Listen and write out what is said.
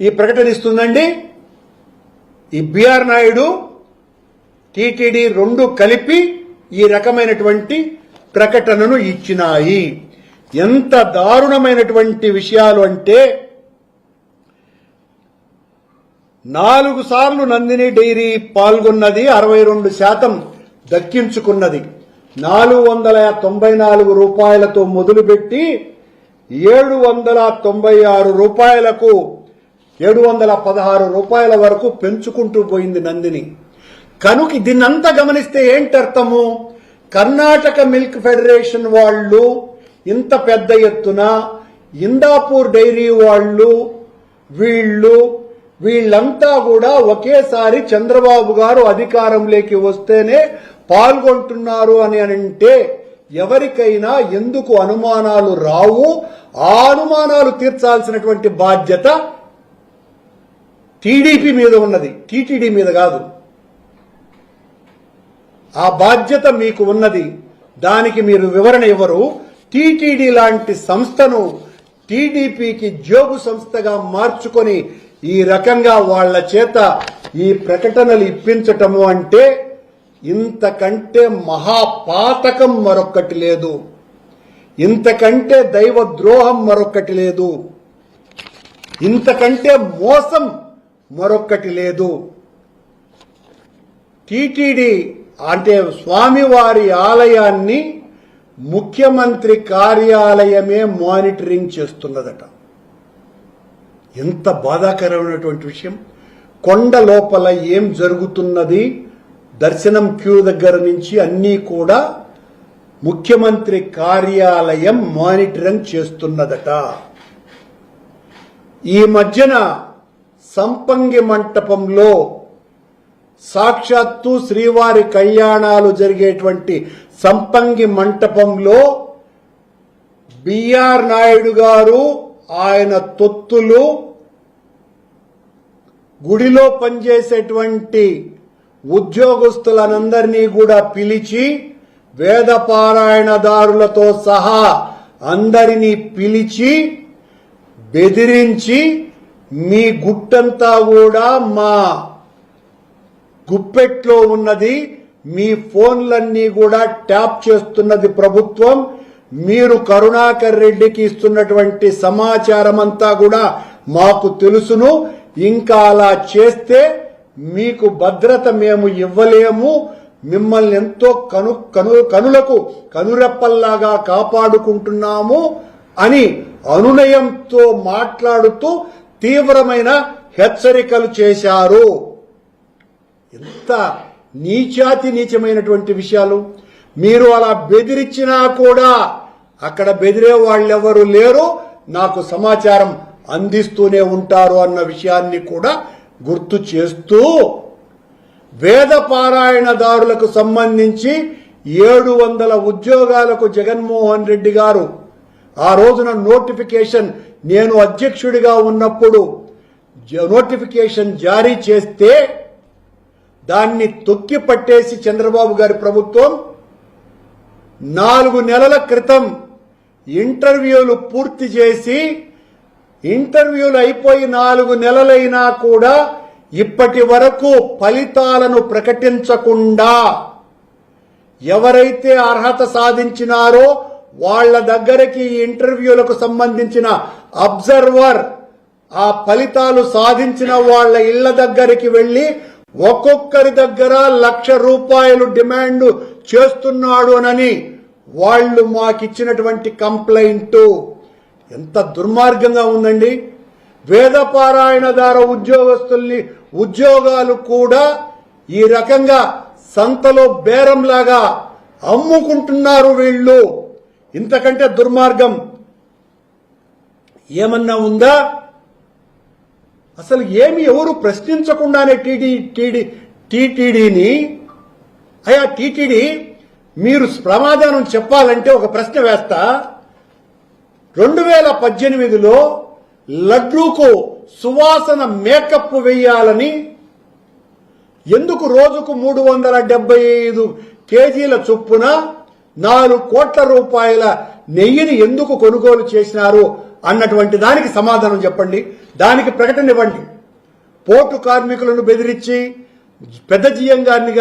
ఈ ప్రకటన ఇస్తుందండి. ఈ బిఆర్ నాయుడు టీటీడీ రెండు కలిపి ఈ రకమైనటువంటి ప్రకటనను ఇచ్చినాయి. ఎంత దారుణమైనటువంటి విషయాలు అంటే 4 సార్లు నందిని డైరీ పాల్గొన్నది, 62% దక్కించుకున్నది. 494 రూపాయలతో మొదలుపెట్టి 796 రూపాయలకు 716 రూపాయల వరకు పెంచుకుంటూ పోయింది నందిని. కనుక దీన్నంతా గమనిస్తే ఏంటర్థము? కర్ణాటక మిల్క్ ఫెడరేషన్ వాళ్ళు ఇంత పెద్ద ఎత్తున, ఇందాపూర్ డైరీ వాళ్ళు, వీళ్ళంతా కూడా ఒకేసారి చంద్రబాబు గారు అధికారంలోకి వస్తేనే పాల్గొంటున్నారు అని అంటే ఎవరికైనా ఎందుకు అనుమానాలు రావు? ఆ అనుమానాలు తీర్చాల్సినటువంటి బాధ్యత టీడీపీ మీద ఉన్నది, టీటీడీ మీద కాదు. ఆ బాధ్యత మీకు ఉన్నది. దానికి మీరు వివరణ ఇవ్వరు. టీటీడీ లాంటి సంస్థను టీడీపీకి జోగు సంస్థగా మార్చుకొని ఈ రకంగా వాళ్ల చేత ఈ ప్రకటనలు ఇప్పించటము అంటే ఇంతకంటే మహాపాతకం మరొక్కటి లేదు, ఇంతకంటే దైవ ద్రోహం మరొక్కటి లేదు, ఇంతకంటే మోసం మరొక్కటి లేదు. టీటీడీ అంటే స్వామివారి ఆలయాన్ని ముఖ్యమంత్రి కార్యాలయమే మానిటరింగ్ చేస్తున్నదట. ఎంత బాధాకరమైనటువంటి విషయం. కొండ లోపల ఏం జరుగుతున్నది, దర్శనం క్యూ దగ్గర నుంచి అన్నీ కూడా ముఖ్యమంత్రి కార్యాలయం మానిటరింగ్ చేస్తున్నదట. ఈ మధ్యన సంపంగి మంటపంలో సాక్షాత్తు శ్రీవారి కళ్యాణాలు జరిగేటువంటి సంపంగి మంటపంలో బిఆర్ నాయుడు గారు, ఆయన తొత్తులు, గుడిలో పనిచేసేటువంటి ఉద్యోగస్తులనందరినీ కూడా పిలిచి, వేద పారాయణదారులతో సహా అందరినీ పిలిచి బెదిరించి, మీ గుట్టంతా కూడా మా గుప్పెట్లో ఉన్నది, మీ ఫోన్లన్నీ కూడా ట్యాప్ చేస్తున్నది ప్రభుత్వం, మీరు కరుణాకర్ రెడ్డికి ఇస్తున్నటువంటి సమాచారం అంతా కూడా మాకు తెలుసును, ఇంకా అలా చేస్తే మీకు భద్రత మేము ఇవ్వలేము, మిమ్మల్ని ఎంతో కనులకు కనురెప్పల్లాగా కాపాడుకుంటున్నాము అని అనునయంతో మాట్లాడుతూ తీవ్రమైన హెచ్చరికలు చేశారు. ఎంత నీచాతి నీచమైనటువంటి విషయాలు. మీరు అలా బెదిరించినా కూడా అక్కడ బెదిరే వాళ్ళెవరూ లేరు, నాకు సమాచారం అందిస్తూనే ఉంటారు అన్న విషయాన్ని కూడా గుర్తు చేస్తూ, వేద పారాయణదారులకు సంబంధించి 700 ఉద్యోగాలకు జగన్మోహన్ రెడ్డి గారు ఆ రోజున నోటిఫికేషన్, నేను అధ్యక్షుడిగా ఉన్నప్పుడు నోటిఫికేషన్ జారీ చేస్తే దాన్ని తొక్కి పట్టేసి చంద్రబాబు గారి ప్రభుత్వం 4 నెలల క్రితం ఇంటర్వ్యూలు పూర్తి చేసి, ఇంటర్వ్యూలు అయిపోయి 4 నెలలైనా కూడా ఇప్పటి వరకు ఫలితాలను ప్రకటించకుండా ఎవరైతే అర్హత సాధించినారో వాళ్ల దగ్గరికి ఈ ఇంటర్వ్యూలకు సంబంధించిన అబ్జర్వర్ ఆ ఫలితాలు సాధించిన వాళ్ల ఇళ్ల దగ్గరికి వెళ్లి ఒక్కొక్కరి దగ్గర ₹1,00,000 డిమాండ్ చేస్తున్నాడు అని వాళ్ళు మాకిచ్చినటువంటి కంప్లైంట్ ఎంత దుర్మార్గంగా ఉందండి. వేద పారాయణదార ఉద్యోగస్తుల్ని ఉద్యోగాలు కూడా ఈ రకంగా సంతలో బేరంలాగా అమ్ముకుంటున్నారు వీళ్ళు. ఇంతకంటే దుర్మార్గం ఏమన్నా ఉందా? అసలు ఏమి ఎవరు ప్రశ్నించకుండానే టీటీడీని, అయ్యా టీటీడీ మీరు సమాధానం చెప్పాలంటే ఒక ప్రశ్న వేస్తా. 2018లో లడ్డూకు సువాసన మేకప్ వేయాలని ఎందుకు రోజుకు 375 కేజీల చొప్పున 4 కోట్ల రూపాయల నెయ్యిని ఎందుకు కొనుగోలు చేసినారు అన్నటువంటి దానికి సమాధానం చెప్పండి. దానికి ప్రకటన ఇవ్వండి. పోర్టు కార్మికులను బెదిరించి పెద్ద జీఎం గారిని